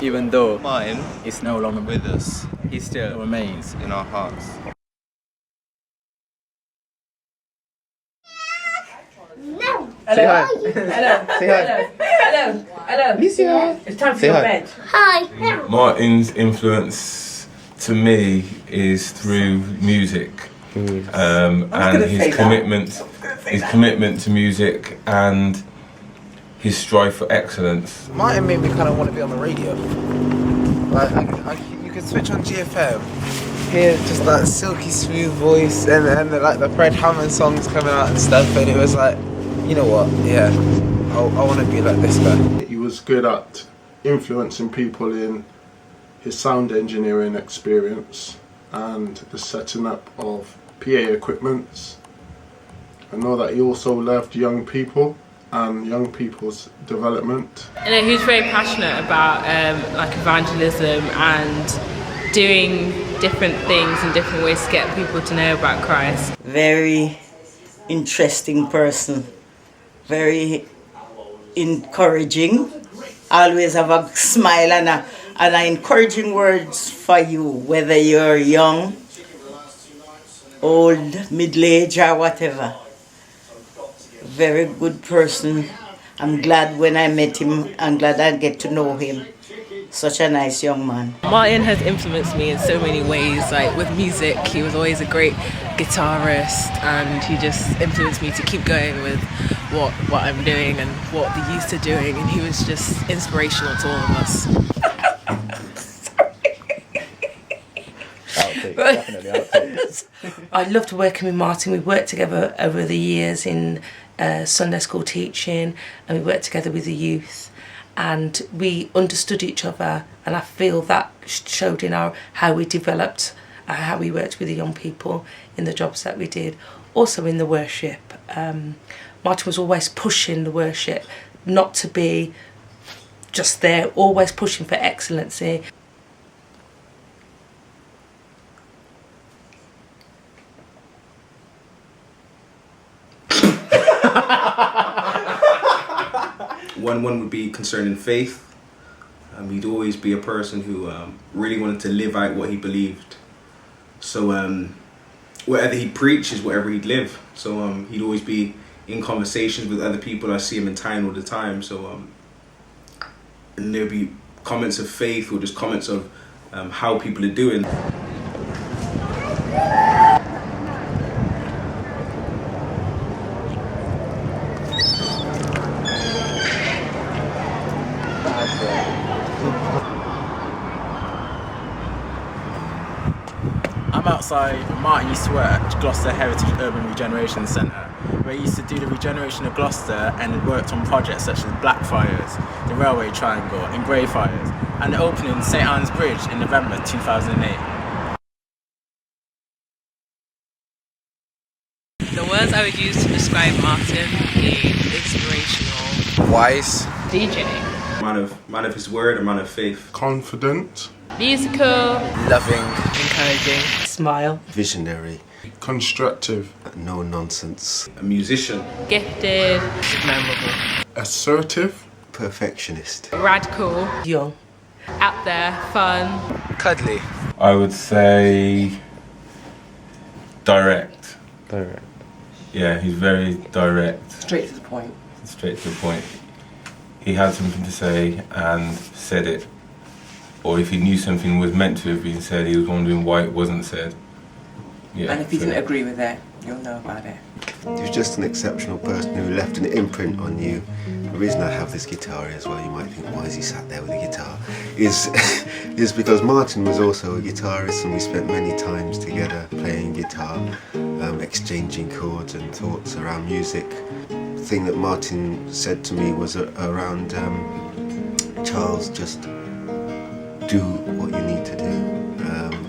Even though Martin he's no longer with us, he still remains in our hearts. No. Say hi. Hello. Say hi. Hello. Hello. Alicia. It's time for Say your hi. bed. Hi. Martin's influence to me is through music, and his commitment to music and his strive for excellence. Martin made me kind of want to be on the radio. Like, you could switch on GFM, hear just that silky smooth voice, and like the Fred Hammond songs coming out and stuff, and it was like, you know what? Yeah, I want to be like this guy. He was good at influencing people in his sound engineering experience and the setting up of PA equipments. I know that he also loved young people and young people's development. And he was very passionate about like evangelism and doing different things and different ways to get people to know about Christ. Very interesting person, very encouraging, always have a smile and encouraging words for you, whether you're young, old, middle-aged or whatever. Very good person. I'm glad when I met him, I'm glad I get to know him. Such a nice young man. Martin has influenced me in so many ways, like with music. He was always a great guitarist and he just influenced me to keep going with what I'm doing and what the youth are doing, and he was just inspirational to all of us. Definitely outtakes. I loved working with Martin. We worked together over the years in Sunday school teaching, and we worked together with the youth, and we understood each other, and I feel that showed in how we developed, how we worked with the young people in the jobs that we did. Also in the worship, Martin was always pushing the worship not to be just there, always pushing for excellency. One would be concerning faith. He'd always be a person who really wanted to live out what he believed. So whatever he'd preach is whatever he'd live. So he'd always be in conversations with other people. I see him in town all the time. So and there'd be comments of faith or just comments of how people are doing. I'm outside. Martin used to work at Gloucester Heritage Urban Regeneration Centre, where he used to do the regeneration of Gloucester and worked on projects such as Blackfriars, the Railway Triangle and Greyfriars, and the opening of St Anne's Bridge in November 2008. The words I would use to describe Martin would be inspirational, Wise. DJ, Man of his word, a man of faith. Confident. musical, Loving. Encouraging. Smile. Visionary. Constructive. No nonsense. A musician. gifted, memorable, Assertive. Perfectionist. radical, Young. out there, fun. Cuddly. I would say direct. Direct. Yeah, he's very direct, Straight to the point. straight to the point. He had something to say and said it. Or if he knew something was meant to have been said, he was wondering why it wasn't said. Yeah, And if you so- didn't agree with it, you'll know about it. He was just an exceptional person who left an imprint on you. The reason I have this guitar as well, you might think, why is he sat there with a guitar? Is because Martin was also a guitarist, and we spent many times together playing guitar, exchanging chords and thoughts around music. The thing that Martin said to me was around Charles, just do what you need to do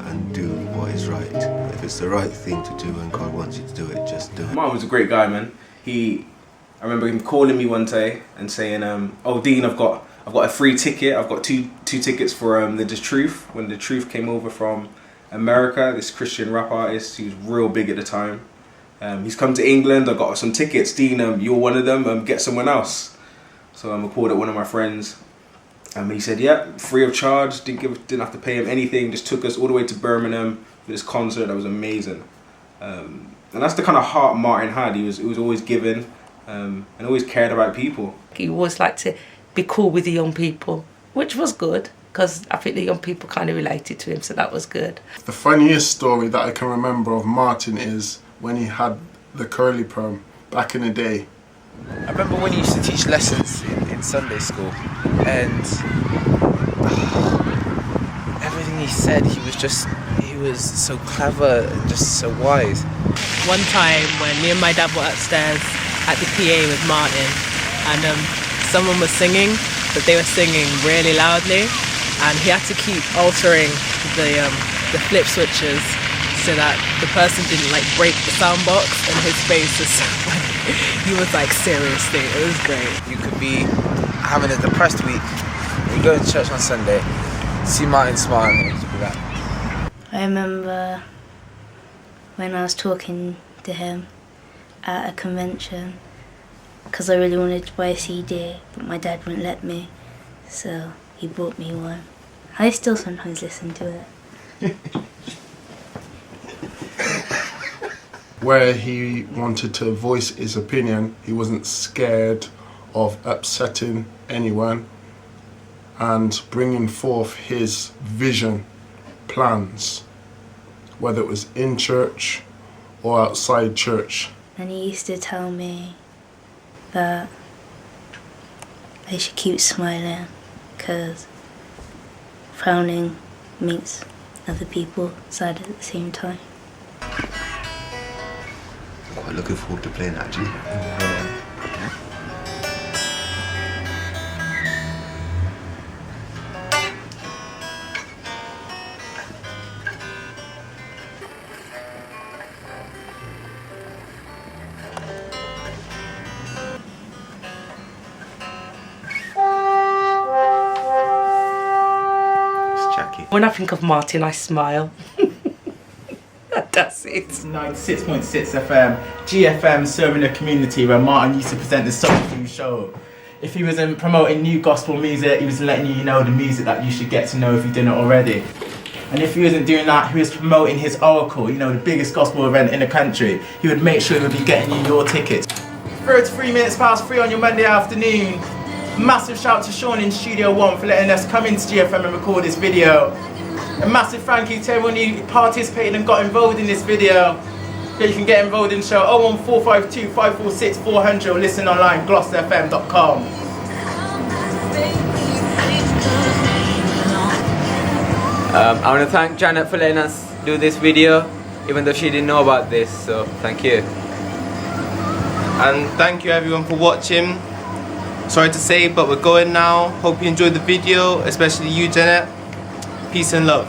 and do what is right. If it's the right thing to do and God wants you to do it, just do it. Martin was a great guy, man. I remember him calling me one day and saying, "Oh, Dean, I've got a free ticket. I've got two tickets for the Truth." When the Truth came over from America, this Christian rap artist, he was real big at the time. He's come to England. I got some tickets. Dean, you're one of them. Get someone else. So I called at one of my friends, He said, "Yeah, free of charge. Didn't have to pay him anything. Just took us all the way to Birmingham for this concert. That was amazing." And that's the kind of heart Martin had. He was always giving, and always cared about people. He always liked to be cool with the young people, which was good because I think the young people kind of related to him, so that was good. The funniest story that I can remember of Martin is when he had the curly perm back in the day. I remember when he used to teach lessons in Sunday school, and everything he said, he was so clever and just so wise. One time when me and my dad were upstairs at the PA with Martin, and someone was singing, but they were singing really loudly, and he had to keep altering the flip switches so that the person didn't like break the sound box, and his face was so funny. He was like, seriously, it was great. You could be having a depressed week, you go to church on Sunday, see Martin smiling, and just be like. I remember when I was talking to him at a convention because I really wanted to buy a CD, but my dad wouldn't let me, so he bought me one. I still sometimes listen to it. Where he wanted to voice his opinion, he wasn't scared of upsetting anyone and bringing forth his vision, plans, whether it was in church or outside church. And he used to tell me that I should keep smiling because frowning makes other people sad at the same time. Quite looking forward to playing actually. When I think of Martin, I smile. That's it. 96.6 FM, GFM serving the community where Martin used to present the Soul Food Show. If he wasn't promoting new gospel music, he was letting you know the music that you should get to know if you didn't already. And if he wasn't doing that, he was promoting his Oracle, you know, the biggest gospel event in the country. He would make sure he would be getting you your tickets. 33 minutes past 3 on your Monday afternoon. Massive shout to Sean in Studio 1 for letting us come into GFM and record this video. A massive thank you to everyone who participated and got involved in this video. So you can get involved in the show 01452 546 400 or listen online gloucesterfm.com. I want to thank Janet for letting us do this video, even though she didn't know about this, so thank you. And thank you everyone for watching. Sorry to say, but we're going now. Hope you enjoyed the video, especially you, Janet. Peace and love.